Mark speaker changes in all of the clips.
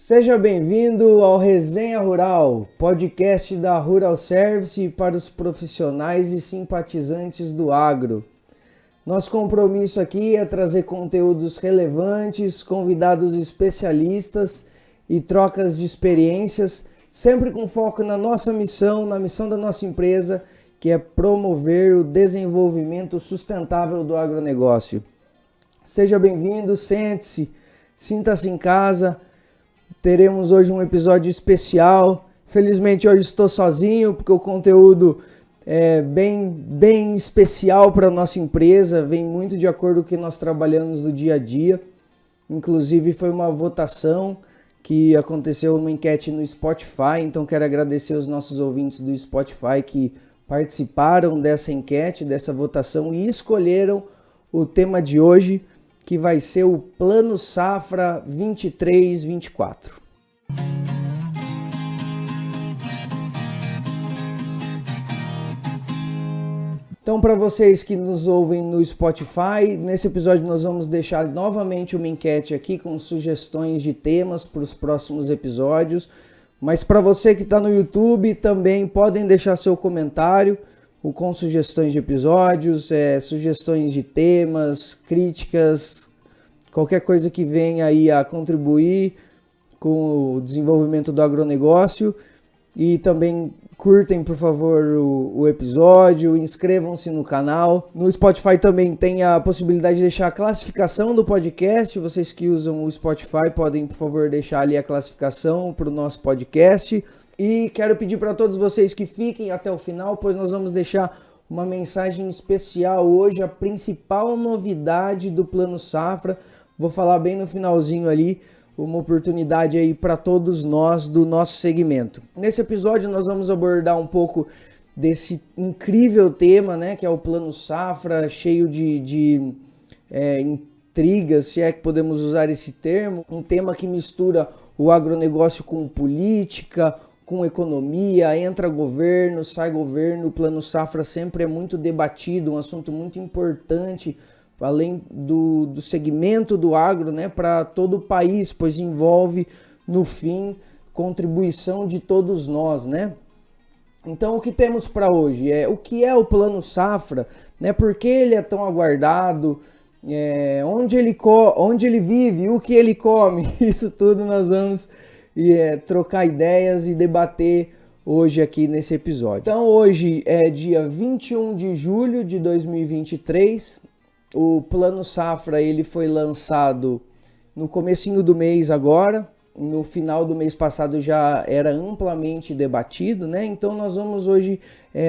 Speaker 1: Seja bem-vindo ao Resenha Rural, podcast da Rural Service para os profissionais e simpatizantes do agro. Nosso compromisso aqui é trazer conteúdos relevantes, convidados especialistas e trocas de experiências, sempre com foco na nossa missão, na missão da nossa empresa, que é promover o desenvolvimento sustentável do agronegócio. Seja bem-vindo, sente-se, sinta-se em casa. Teremos hoje um episódio especial. Felizmente hoje estou sozinho, porque o conteúdo é bem especial para a nossa empresa, vem muito de acordo com o que nós trabalhamos no dia a dia. Inclusive foi uma votação que aconteceu, uma enquete no Spotify, então quero agradecer os nossos ouvintes do Spotify que participaram dessa enquete, dessa votação e escolheram o tema de hoje, que vai ser o Plano Safra 23-24. Então, para vocês que nos ouvem no Spotify, nesse episódio nós vamos deixar novamente uma enquete aqui com sugestões de temas para os próximos episódios. Mas para você que está no YouTube, também podem deixar seu comentário com sugestões de episódios, sugestões de temas, críticas, qualquer coisa que venha aí a contribuir com o desenvolvimento do agronegócio. E também curtem, por favor, o episódio, inscrevam-se no canal. No Spotify também tem a possibilidade de deixar a classificação do podcast. Vocês que usam o Spotify podem, por favor, deixar ali a classificação para o nosso podcast. E quero pedir para todos vocês que fiquem até o final, pois nós vamos deixar uma mensagem especial hoje, a principal novidade do Plano Safra. Vou falar bem no finalzinho ali, uma oportunidade aí para todos nós do nosso segmento. Nesse episódio nós vamos abordar um pouco desse incrível tema, né, que é o Plano Safra, cheio de intrigas, se é que podemos usar esse termo. Um tema que mistura o agronegócio com política, com economia, entra governo, sai governo. O Plano Safra sempre é muito debatido, um assunto muito importante, além do segmento do agro, né, para todo o país, pois envolve, no fim, contribuição de todos nós, né? Então, o que temos para hoje? O que é o Plano Safra? Né, por que ele é tão aguardado? Onde ele vive? O que ele come? Isso tudo nós vamos trocar ideias e debater hoje aqui nesse episódio. Então, hoje é dia 21 de julho de 2023. O Plano Safra ele foi lançado no comecinho do mês agora, no final do mês passado já era amplamente debatido, né? Então nós vamos hoje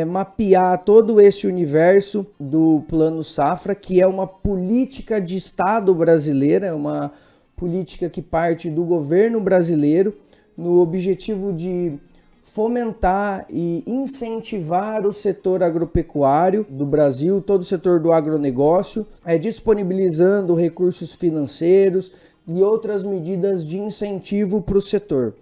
Speaker 1: mapear todo esse universo do Plano Safra, que é uma política de Estado brasileira, é uma política que parte do governo brasileiro no objetivo de fomentar e incentivar o setor agropecuário do Brasil, todo o setor do agronegócio, disponibilizando recursos financeiros e outras medidas de incentivo para o setor,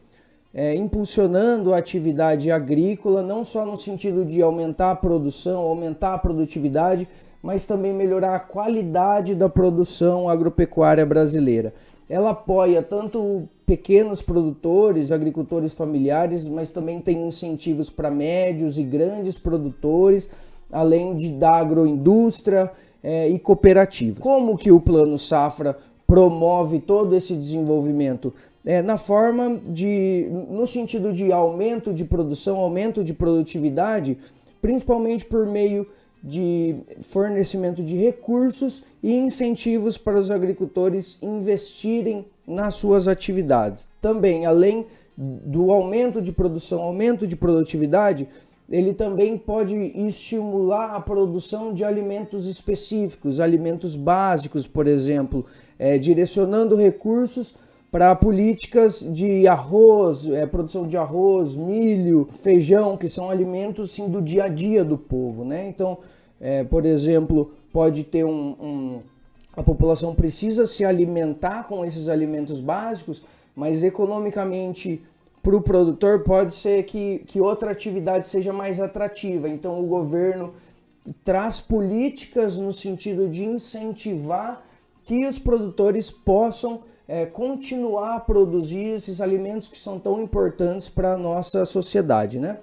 Speaker 1: impulsionando a atividade agrícola, não só no sentido de aumentar a produção, aumentar a produtividade, mas também melhorar a qualidade da produção agropecuária brasileira. Ela apoia tanto pequenos produtores, agricultores familiares, mas também tem incentivos para médios e grandes produtores, além da agroindústria e cooperativas. Como que o Plano Safra promove todo esse desenvolvimento? No sentido de aumento de produção, aumento de produtividade, principalmente por meio de fornecimento de recursos e incentivos para os agricultores investirem nas suas atividades. Também, além do aumento de produção, aumento de produtividade, ele também pode estimular a produção de alimentos específicos, alimentos básicos, por exemplo, direcionando recursos para políticas de arroz, produção de arroz, milho, feijão, que são alimentos sim, do dia a dia do povo, né? Então, por exemplo, pode ter a população precisa se alimentar com esses alimentos básicos, mas economicamente para o produtor pode ser que outra atividade seja mais atrativa. Então o governo traz políticas no sentido de incentivar que os produtores possam continuar a produzir esses alimentos que são tão importantes para a nossa sociedade, né?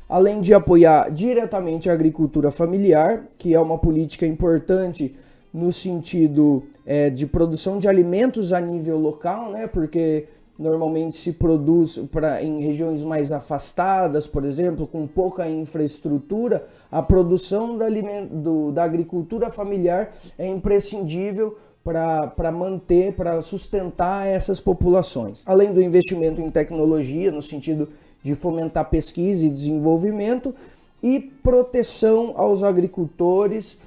Speaker 1: Além de apoiar diretamente a agricultura familiar, que é uma política importante no sentido de produção de alimentos a nível local, né? Porque normalmente se produz em regiões mais afastadas, por exemplo, com pouca infraestrutura, a produção da agricultura familiar é imprescindível para manter, para sustentar essas populações. Além do investimento em tecnologia, no sentido de fomentar pesquisa e desenvolvimento, e proteção aos agricultores,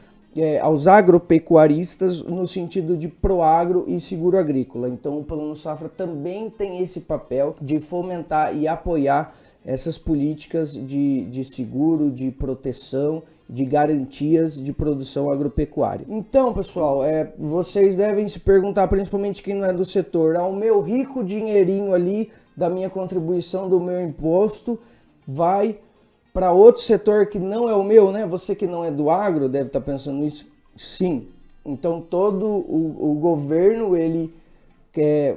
Speaker 1: aos agropecuaristas, no sentido de proagro e seguro agrícola. Então o Plano Safra também tem esse papel de fomentar e apoiar essas políticas de seguro, de proteção, de garantias de produção agropecuária. Então, pessoal, vocês devem se perguntar, principalmente quem não é do setor, o meu rico dinheirinho ali da minha contribuição, do meu imposto, vai para outro setor que não é o meu, né? Você que não é do agro deve estar pensando nisso. Sim. Então todo o governo ele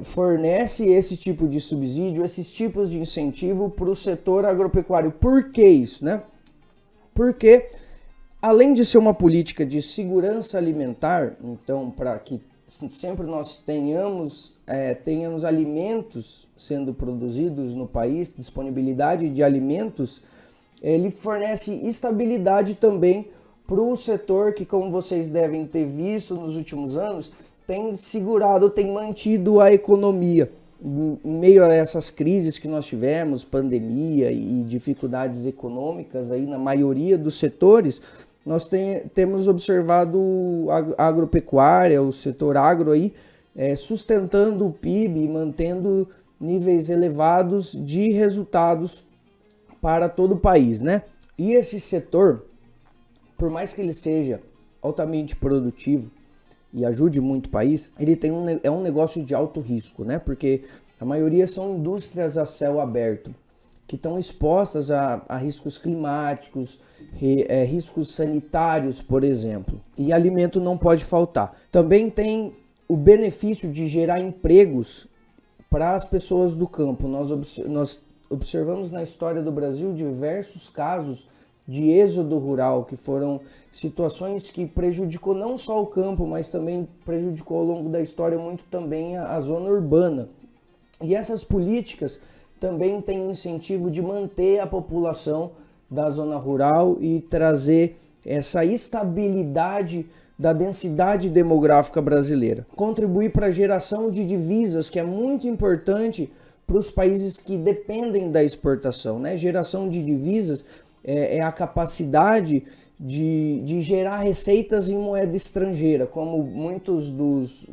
Speaker 1: fornece esse tipo de subsídio, esses tipos de incentivo para o setor agropecuário. Por que isso, né? Porque além de ser uma política de segurança alimentar, então para que sempre nós tenhamos alimentos sendo produzidos no país, disponibilidade de alimentos, ele fornece estabilidade também para o setor que, como vocês devem ter visto nos últimos anos, tem segurado, tem mantido a economia. Em meio a essas crises que nós tivemos, pandemia e dificuldades econômicas aí na maioria dos setores, nós temos observado a agropecuária, o setor agro aí, sustentando o PIB e mantendo níveis elevados de resultados para todo o país, né? E esse setor, por mais que ele seja altamente produtivo e ajude muito o país, ele é um negócio de alto risco, né? Porque a maioria são indústrias a céu aberto, que estão expostas a riscos climáticos, riscos sanitários, por exemplo. E alimento não pode faltar. Também tem o benefício de gerar empregos para as pessoas do campo. Nós observamos na história do Brasil diversos casos de êxodo rural, que foram situações que prejudicou não só o campo, mas também prejudicou ao longo da história muito também a zona urbana. E essas políticas também têm o incentivo de manter a população da zona rural e trazer essa estabilidade da densidade demográfica brasileira. Contribuir para a geração de divisas, que é muito importante para os países que dependem da exportação, né? Geração de divisas é a capacidade de gerar receitas em moeda estrangeira, como muitos dos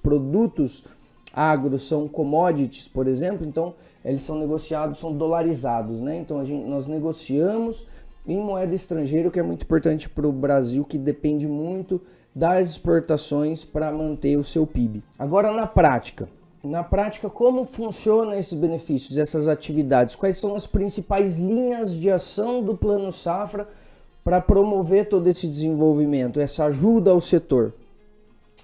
Speaker 1: produtos agro são commodities, por exemplo, então eles são negociados, são dolarizados, né? Então nós negociamos em moeda estrangeira, o que é muito importante para o Brasil, que depende muito das exportações para manter o seu PIB. Agora, na prática, como funcionam esses benefícios, essas atividades? Quais são as principais linhas de ação do Plano Safra para promover todo esse desenvolvimento, essa ajuda ao setor?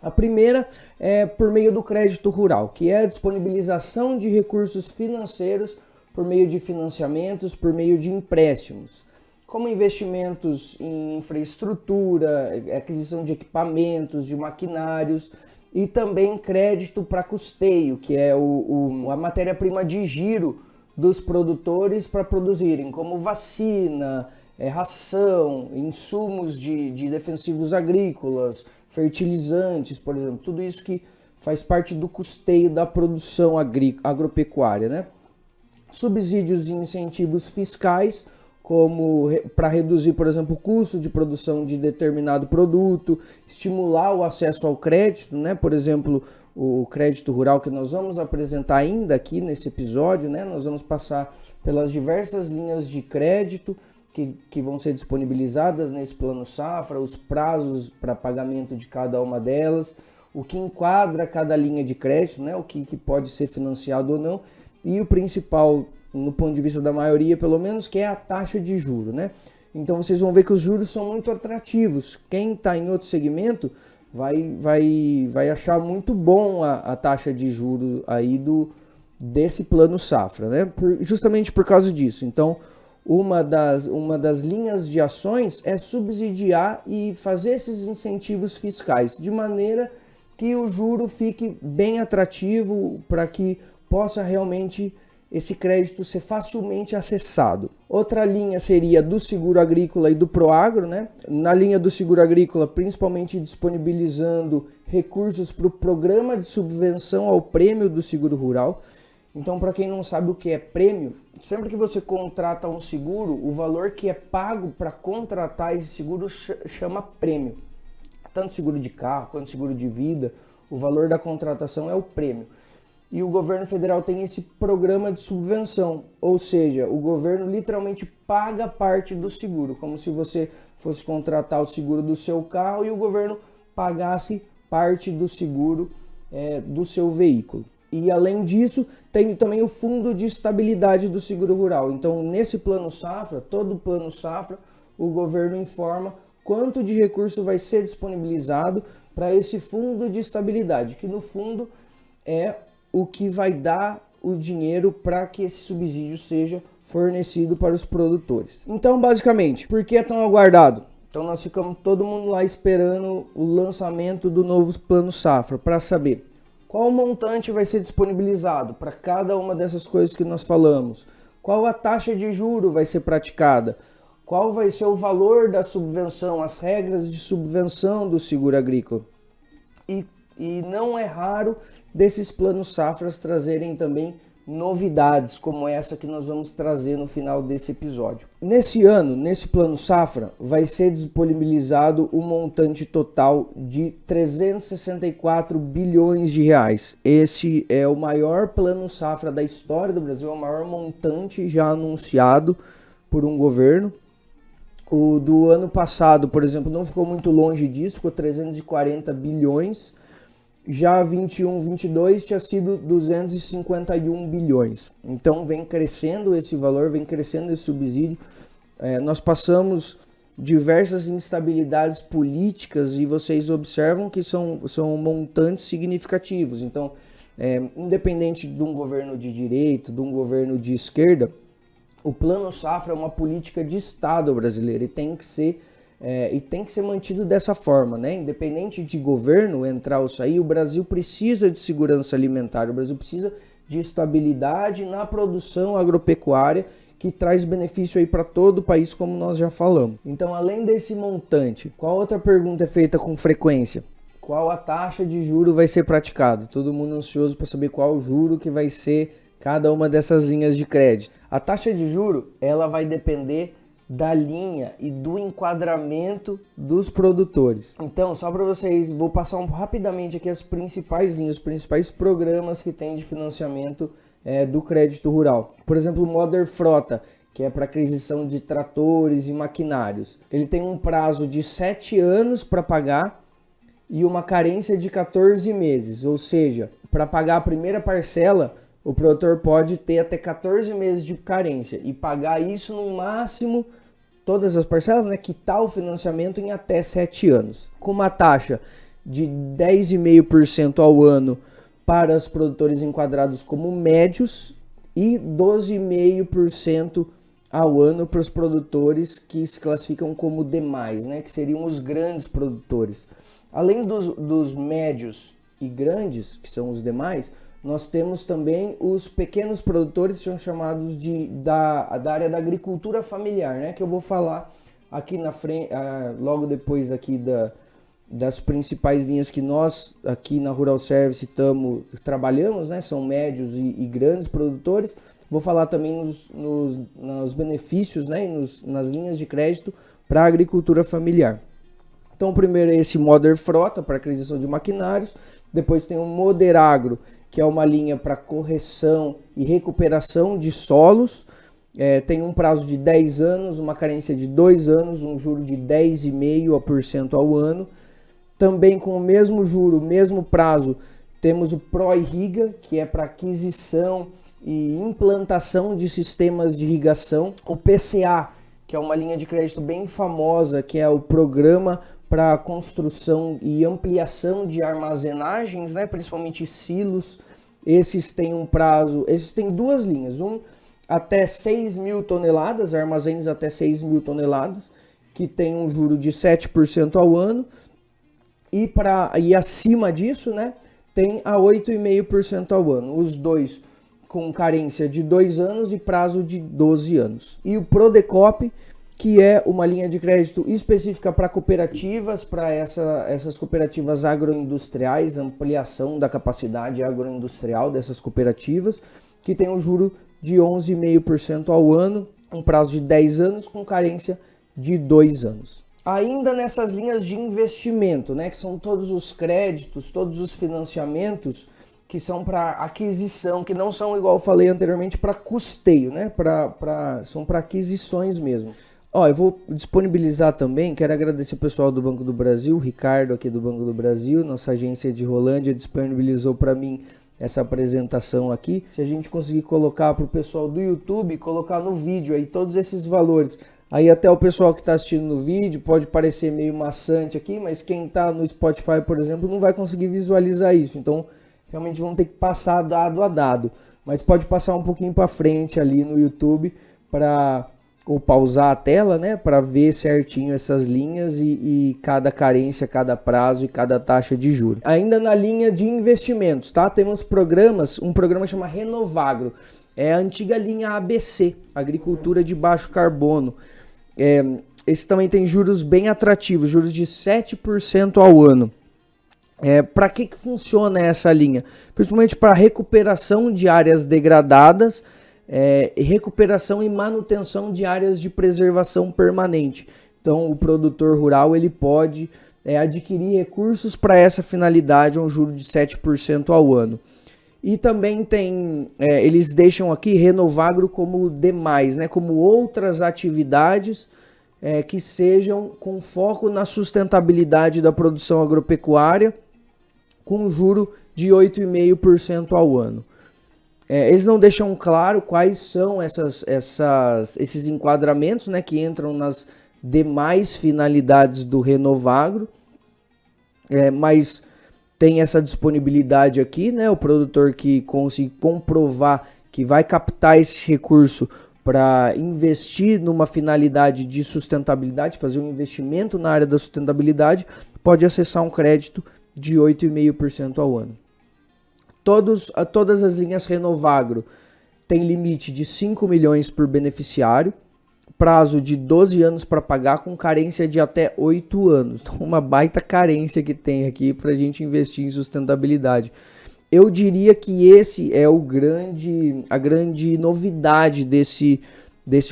Speaker 1: A primeira é por meio do crédito rural, que é a disponibilização de recursos financeiros por meio de financiamentos, por meio de empréstimos, como investimentos em infraestrutura, aquisição de equipamentos, de maquinários, e também crédito para custeio, que é a matéria-prima de giro dos produtores para produzirem, como vacina, ração, insumos de defensivos agrícolas, fertilizantes, por exemplo, tudo isso que faz parte do custeio da produção agropecuária, né? Subsídios e incentivos fiscais, como para reduzir, por exemplo, o custo de produção de determinado produto, estimular o acesso ao crédito, né? Por exemplo, o crédito rural que nós vamos apresentar ainda aqui nesse episódio, né? Nós vamos passar pelas diversas linhas de crédito que vão ser disponibilizadas nesse Plano Safra, os prazos para pagamento de cada uma delas, o que enquadra cada linha de crédito, né? O que pode ser financiado ou não, e o principal, no ponto de vista da maioria, pelo menos, que é a taxa de juros, né? Então vocês vão ver que os juros são muito atrativos. Quem está em outro segmento vai achar muito bom a taxa de juros aí desse plano safra, né? Justamente por causa disso. Então, uma das linhas de ações é subsidiar e fazer esses incentivos fiscais, de maneira que o juro fique bem atrativo para que possa realmente esse crédito ser facilmente acessado. Outra linha seria do seguro agrícola e do Proagro, né? Na linha do seguro agrícola, principalmente disponibilizando recursos para o programa de subvenção ao prêmio do seguro rural. Então, para quem não sabe o que é prêmio, sempre que você contrata um seguro, o valor que é pago para contratar esse seguro chama prêmio. Tanto seguro de carro quanto seguro de vida, o valor da contratação é o prêmio. E o governo federal tem esse programa de subvenção, ou seja, o governo literalmente paga parte do seguro, como se você fosse contratar o seguro do seu carro e o governo pagasse parte do seguro do seu veículo. E além disso, tem também o fundo de estabilidade do seguro rural. Então, nesse plano safra, todo plano safra, o governo informa quanto de recurso vai ser disponibilizado para esse fundo de estabilidade, que no fundo é o que vai dar o dinheiro para que esse subsídio seja fornecido para os produtores. Então, basicamente, por que é tão aguardado? Então, nós ficamos todo mundo lá esperando o lançamento do novo plano safra para saber qual montante vai ser disponibilizado para cada uma dessas coisas que nós falamos, qual a taxa de juro vai ser praticada, qual vai ser o valor da subvenção, as regras de subvenção do seguro agrícola. E não é raro desses planos safras trazerem também novidades como essa que nós vamos trazer no final desse episódio. Nesse ano, nesse plano safra, vai ser disponibilizado um montante total de 364 bilhões de reais. Esse é o maior plano safra da história do Brasil, é o maior montante já anunciado por um governo. O do ano passado, por exemplo, não ficou muito longe disso, ficou 340 bilhões. Já 21-22 tinha sido 251 bilhões. Então vem crescendo esse valor, vem crescendo esse subsídio. Nós passamos diversas instabilidades políticas e vocês observam que são montantes significativos. Então, independente de um governo de direita, de um governo de esquerda, o Plano Safra é uma política de Estado brasileiro e tem que ser mantido dessa forma, né? Independente de governo entrar ou sair, o Brasil precisa de segurança alimentar, o Brasil precisa de estabilidade na produção agropecuária que traz benefício aí para todo o país, como nós já falamos. Então, além desse montante, qual outra pergunta é feita com frequência? Qual a taxa de juro vai ser praticada? Todo mundo ansioso para saber qual o juro que vai ser cada uma dessas linhas de crédito. A taxa de juro, ela vai depender da linha e do enquadramento dos produtores. Então, só para vocês, vou passar rapidamente aqui as principais linhas, os principais programas que tem de financiamento do crédito rural. Por exemplo, o Moder Frota, que é para aquisição de tratores e maquinários. Ele tem um prazo de 7 anos para pagar e uma carência de 14 meses. Ou seja, para pagar a primeira parcela, o produtor pode ter até 14 meses de carência e pagar isso no máximo, todas as parcelas, né, quitar o financiamento em até 7 anos. Com uma taxa de 10,5% ao ano para os produtores enquadrados como médios e 12,5% ao ano para os produtores que se classificam como demais, né, que seriam os grandes produtores. Além dos médios e grandes, que são os demais, nós temos também os pequenos produtores, que são chamados da área da agricultura familiar, né? Que eu vou falar aqui na frente, logo depois aqui das principais linhas que nós aqui na Rural Service trabalhamos, né? São médios e grandes produtores. Vou falar também nos benefícios, né? E nas linhas de crédito para a agricultura familiar. Então, primeiro é esse Moder Frota para aquisição de maquinários. Depois tem o Moder Agro, que é uma linha para correção e recuperação de solos. Tem um prazo de 10 anos, uma carência de 2 anos, um juro de 10,5% ao ano. Também com o mesmo juro, o mesmo prazo, temos o Pró-Irriga, que é para aquisição e implantação de sistemas de irrigação. O PCA, que é uma linha de crédito bem famosa, que é o Programa para construção e ampliação de armazenagens, né, principalmente silos. Esses têm um prazo, esses têm duas linhas, até 6 mil toneladas, armazéns até 6 mil toneladas, que tem um juro de 7% ao ano, e acima disso, né, tem a 8,5% ao ano, os dois com carência de 2 anos e prazo de 12 anos. E o Prodecop, que é uma linha de crédito específica para cooperativas, para essas cooperativas agroindustriais, ampliação da capacidade agroindustrial dessas cooperativas, que tem um juro de 11,5% ao ano, um prazo de 10 anos com carência de 2 anos. Ainda nessas linhas de investimento, né, que são todos os créditos, todos os financiamentos que são para aquisição, que não são, igual eu falei anteriormente, para custeio, né, são para aquisições mesmo. Eu vou disponibilizar também, quero agradecer o pessoal do Banco do Brasil, o Ricardo aqui do Banco do Brasil, nossa agência de Rolândia disponibilizou para mim essa apresentação aqui. Se a gente conseguir colocar para o pessoal do YouTube, colocar no vídeo aí todos esses valores, aí até o pessoal que está assistindo no vídeo pode parecer meio maçante aqui, mas quem está no Spotify, por exemplo, não vai conseguir visualizar isso. Então, realmente vão ter que passar dado a dado. Mas pode passar um pouquinho para frente ali no YouTube ou pausar a tela, né, para ver certinho essas linhas e cada carência, cada prazo e cada taxa de juros. Ainda na linha de investimentos, tá? Temos um programa que chama Renovagro. É a antiga linha ABC, Agricultura de Baixo Carbono. Esse também tem juros bem atrativos, juros de 7% ao ano. Para que funciona essa linha? Principalmente para recuperação de áreas degradadas, recuperação e manutenção de áreas de preservação permanente. Então o produtor rural ele pode adquirir recursos para essa finalidade, um juro de 7% ao ano. E também eles deixam aqui Renovagro como demais, né, como outras atividades que sejam com foco na sustentabilidade da produção agropecuária, com juro de 8,5% ao ano. Eles não deixam claro quais são esses enquadramentos, né, que entram nas demais finalidades do Renovagro, mas tem essa disponibilidade aqui, né, o produtor que conseguir comprovar que vai captar esse recurso para investir numa finalidade de sustentabilidade, fazer um investimento na área da sustentabilidade, pode acessar um crédito de 8,5% ao ano. Todas as linhas Renovagro têm limite de 5 milhões por beneficiário, prazo de 12 anos para pagar, com carência de até 8 anos. Então, uma baita carência que tem aqui para a gente investir em sustentabilidade. Eu diria que esse é a grande novidade desse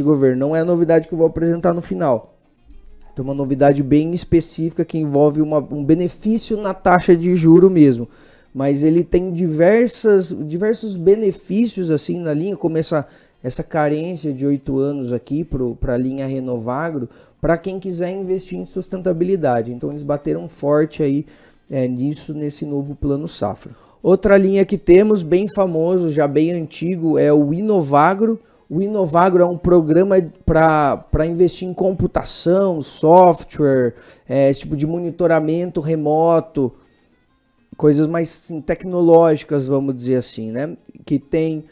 Speaker 1: governo. Não é a novidade que eu vou apresentar no final. É uma novidade bem específica que envolve um benefício na taxa de juro mesmo. Mas ele tem diversos benefícios assim na linha, como essa carência de 8 anos aqui para a linha Renovagro, para quem quiser investir em sustentabilidade. Então eles bateram forte aí nesse novo Plano Safra. Outra linha que temos, bem famoso, já bem antigo, é o Inovagro. O Inovagro é um programa para investir em computação, software, esse tipo de monitoramento remoto, coisas mais tecnológicas, vamos dizer assim, né? Que tem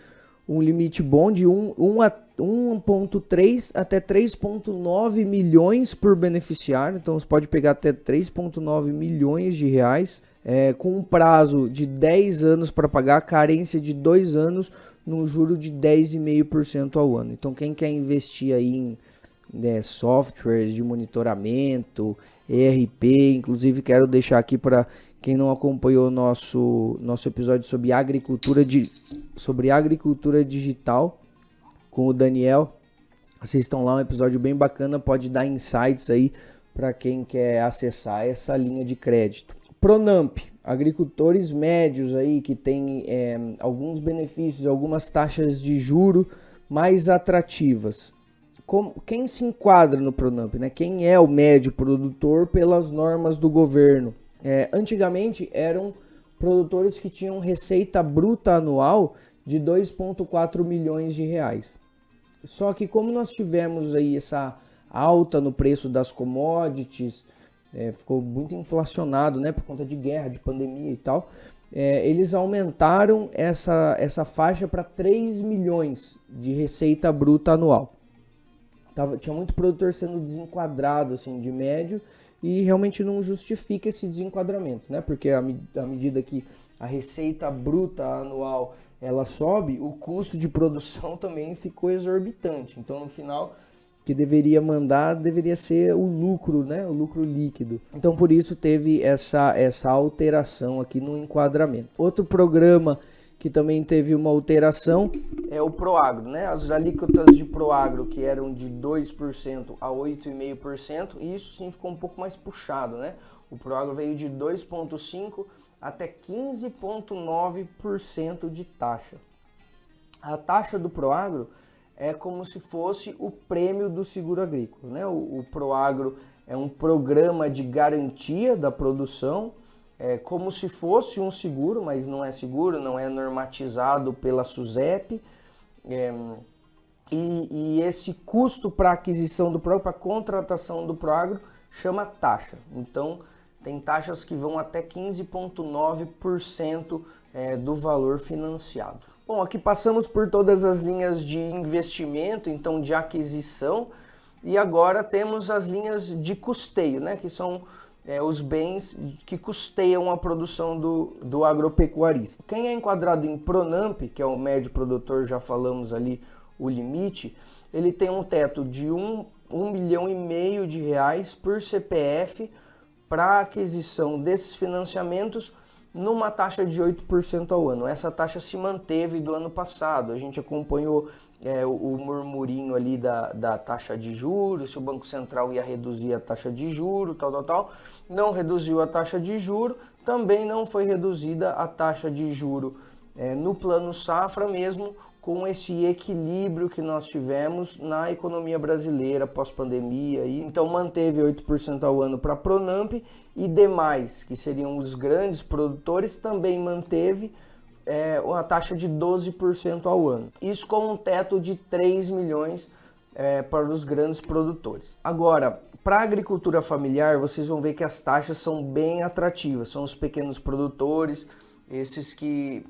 Speaker 1: um limite bom de 1,3 até 3,9 milhões por beneficiário. Então você pode pegar até 3,9 milhões de reais, com um prazo de 10 anos para pagar, carência de 2 anos, num juro de 10,5% ao ano. Então quem quer investir aí em softwares de monitoramento, ERP, inclusive quero deixar aqui para quem não acompanhou nosso episódio sobre agricultura digital com o Daniel, vocês estão lá, um episódio bem bacana, pode dar insights aí para quem quer acessar essa linha de crédito. Pronamp, agricultores médios aí que tem alguns benefícios, algumas taxas de juro mais atrativas. Quem se enquadra no Pronamp, né? Quem é o médio produtor pelas normas do governo? Antigamente eram produtores que tinham receita bruta anual de 2,4 milhões de reais. Só que como nós tivemos aí essa alta no preço das commodities, ficou muito inflacionado, né, por conta de guerra, de pandemia e tal. Eles aumentaram essa faixa para 3 milhões de receita bruta anual. Tinha muito produtor sendo desenquadrado assim, de médio, e realmente não justifica esse desenquadramento, né? Porque à medida que a receita bruta anual ela sobe, o custo de produção também ficou exorbitante. Então, no final, o que deveria mandar deveria ser o lucro, né? O lucro líquido. Então, por isso teve essa alteração aqui no enquadramento. Outro programa que também teve uma alteração é o Proagro, né? As alíquotas de Proagro que eram de 2% a 8,5%, e isso sim ficou um pouco mais puxado, né? O Proagro veio de 2,5% até 15,9% de taxa. A taxa do Proagro é como se fosse o prêmio do seguro agrícola, né? O Proagro é um programa de garantia da produção, como se fosse um seguro, mas não é seguro, não é normatizado pela SUSEP. E esse custo para aquisição do Proagro, para contratação do Proagro, chama taxa. Então, tem taxas que vão até 15,9% do valor financiado. Bom, aqui passamos por todas as linhas de investimento, então de aquisição, e agora temos as linhas de custeio, né, que são os bens que custeiam a produção do agropecuarista. Quem é enquadrado em Pronamp, que é o médio produtor, já falamos ali o limite, ele tem um teto de R$1,5 milhão por CPF para aquisição desses financiamentos numa taxa de 8% ao ano. Essa taxa se manteve do ano passado. A gente acompanhou o murmurinho ali da taxa de juros, se o Banco Central ia reduzir a taxa de juros, tal. Não reduziu a taxa de juros, também não foi reduzida a taxa de juros no plano safra, mesmo com esse equilíbrio que nós tivemos na economia brasileira pós-pandemia. Então manteve 8% ao ano para a Pronamp, e demais, que seriam os grandes produtores, também manteve uma taxa de 12% ao ano. Isso com um teto de 3 milhões para os grandes produtores. Agora, para a agricultura familiar, vocês vão ver que as taxas são bem atrativas. São os pequenos produtores, esses que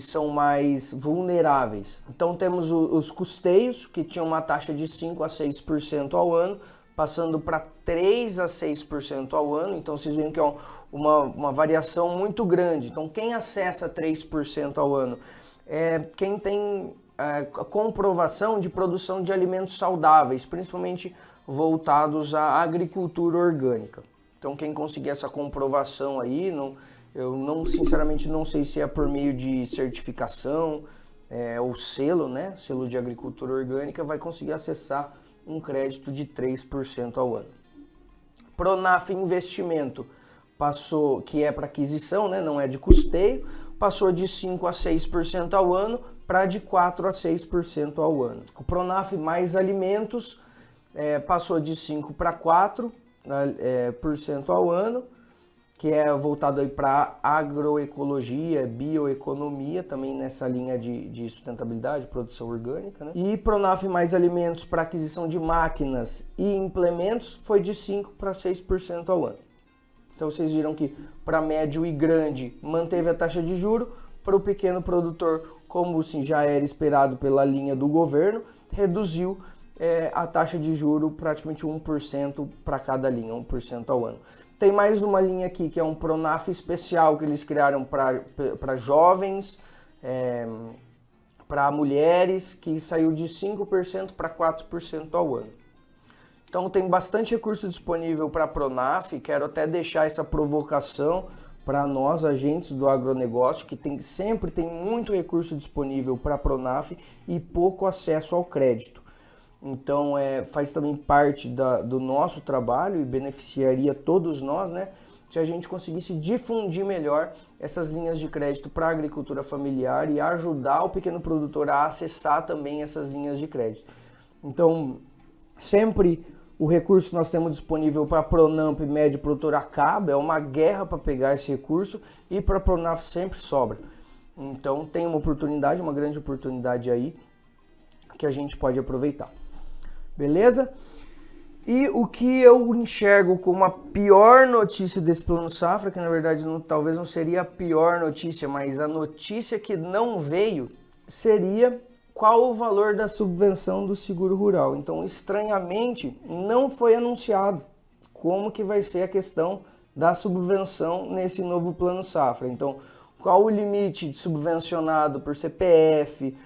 Speaker 1: são mais vulneráveis. Então temos os custeios, que tinham uma taxa de 5 a 6% ao ano, passando para 3 a 6% ao ano. Então vocês veem que é uma variação muito grande. Então quem acessa 3% ao ano é quem tem a comprovação de produção de alimentos saudáveis, principalmente voltados à agricultura orgânica. Então quem conseguir essa comprovação aí, eu sinceramente não sei se é por meio de certificação ou selo, né? Selo de agricultura orgânica, vai conseguir acessar um crédito de 3% ao ano. Pronaf Investimento passou, que é para aquisição, né? Não é de custeio, passou de 5 a 6% ao ano para de 4 a 6% ao ano. O Pronaf Mais Alimentos passou de 5 para 4% ao ano, que é voltado para agroecologia, bioeconomia, também nessa linha de sustentabilidade, produção orgânica, né? E Pronaf Mais Alimentos para aquisição de máquinas e implementos foi de 5 para 6% ao ano. Então vocês viram que para médio e grande manteve a taxa de juro, para o pequeno produtor, como assim, já era esperado pela linha do governo, reduziu a taxa de juro praticamente 1% para cada linha, 1% ao ano. Tem mais uma linha aqui, que é um Pronaf especial que eles criaram para jovens, para mulheres, que saiu de 5% para 4% ao ano. Então tem bastante recurso disponível para a Pronaf. Quero até deixar essa provocação para nós, agentes do agronegócio, que sempre tem muito recurso disponível para a Pronaf e pouco acesso ao crédito. Então faz também parte do nosso trabalho e beneficiaria todos nós, né, se a gente conseguisse difundir melhor essas linhas de crédito para a agricultura familiar e ajudar o pequeno produtor a acessar também essas linhas de crédito. Então, sempre o recurso que nós temos disponível para a Pronamp médio produtor acaba, é uma guerra para pegar esse recurso, e para a Pronaf sempre sobra. Então tem uma oportunidade, uma grande oportunidade aí que a gente pode aproveitar. Beleza? E o que eu enxergo como a pior notícia desse Plano Safra, que na verdade talvez não seria a pior notícia, mas a notícia que não veio, seria qual o valor da subvenção do seguro rural. Então, estranhamente, não foi anunciado como que vai ser a questão da subvenção nesse novo Plano Safra. Então, qual o limite de subvencionado por CPF,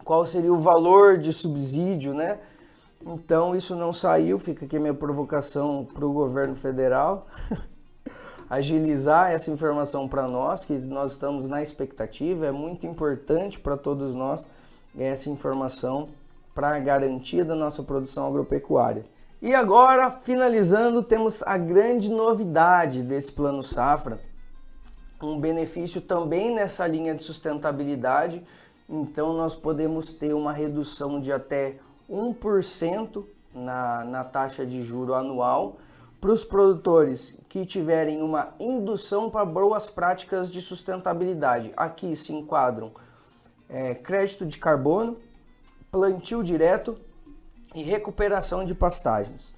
Speaker 1: qual seria o valor de subsídio, né? Então, isso não saiu, fica aqui a minha provocação para o governo federal, agilizar essa informação para nós, que nós estamos na expectativa, é muito importante para todos nós essa informação para a garantia da nossa produção agropecuária. E agora, finalizando, temos a grande novidade desse Plano Safra, um benefício também nessa linha de sustentabilidade, então nós podemos ter uma redução de até 1% na taxa de juro anual para os produtores que tiverem uma indução para boas práticas de sustentabilidade. Aqui se enquadram crédito de carbono, plantio direto e recuperação de pastagens.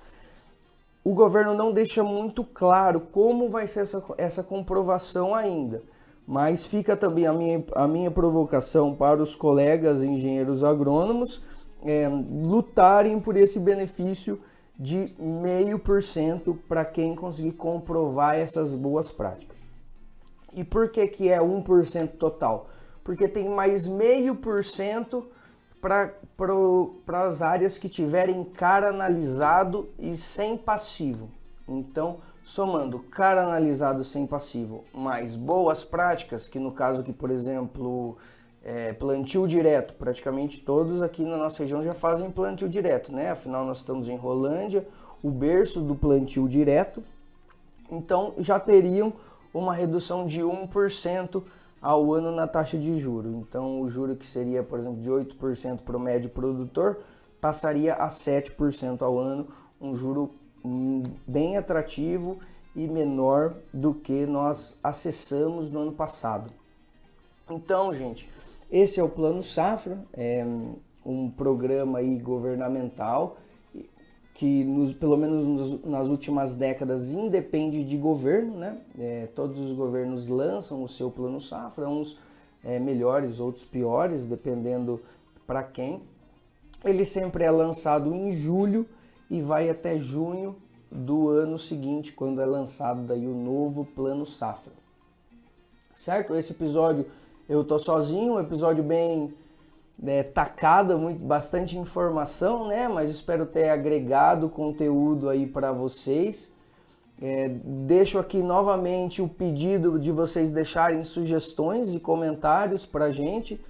Speaker 1: O governo não deixa muito claro como vai ser essa comprovação ainda, mas fica também a minha provocação para os colegas engenheiros agrônomos lutarem por esse benefício de 0,5% para quem conseguir comprovar essas boas práticas. E por que é 1% total? Porque tem mais 0,5% para as áreas que tiverem CAR analisado e sem passivo. Então, somando CAR analisado sem passivo mais boas práticas, que no caso aqui, por exemplo, plantio direto, praticamente todos aqui na nossa região já fazem plantio direto, né? Afinal, nós estamos em Rolândia, o berço do plantio direto, então já teriam uma redução de 1% ao ano na taxa de juro. Então, o juro que seria, por exemplo, de 8% para o médio produtor, passaria a 7% ao ano, um juro bem atrativo e menor do que nós acessamos no ano passado. Então, gente, esse é o Plano Safra, é um programa aí governamental que, pelo menos nas últimas décadas, independe de governo, né? Todos os governos lançam o seu Plano Safra, uns melhores, outros piores, dependendo para quem. Ele sempre é lançado em julho e vai até junho do ano seguinte, quando é lançado daí o novo Plano Safra. Certo? Esse episódio eu tô sozinho, um episódio bem tacado, bastante informação, né? Mas espero ter agregado conteúdo aí para vocês. Deixo aqui novamente o pedido de vocês deixarem sugestões e comentários para a gente.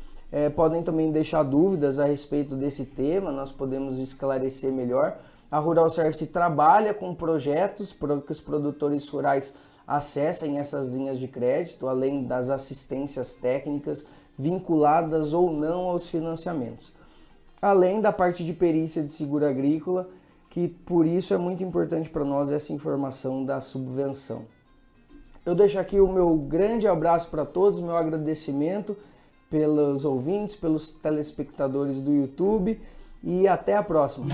Speaker 1: Podem também deixar dúvidas a respeito desse tema, nós podemos esclarecer melhor. A Rural Service trabalha com projetos para que os produtores rurais acessem essas linhas de crédito, além das assistências técnicas vinculadas ou não aos financiamentos. Além da parte de perícia de seguro agrícola, que por isso é muito importante para nós essa informação da subvenção. Eu deixo aqui o meu grande abraço para todos, meu agradecimento pelos ouvintes, pelos telespectadores do YouTube e até a próxima.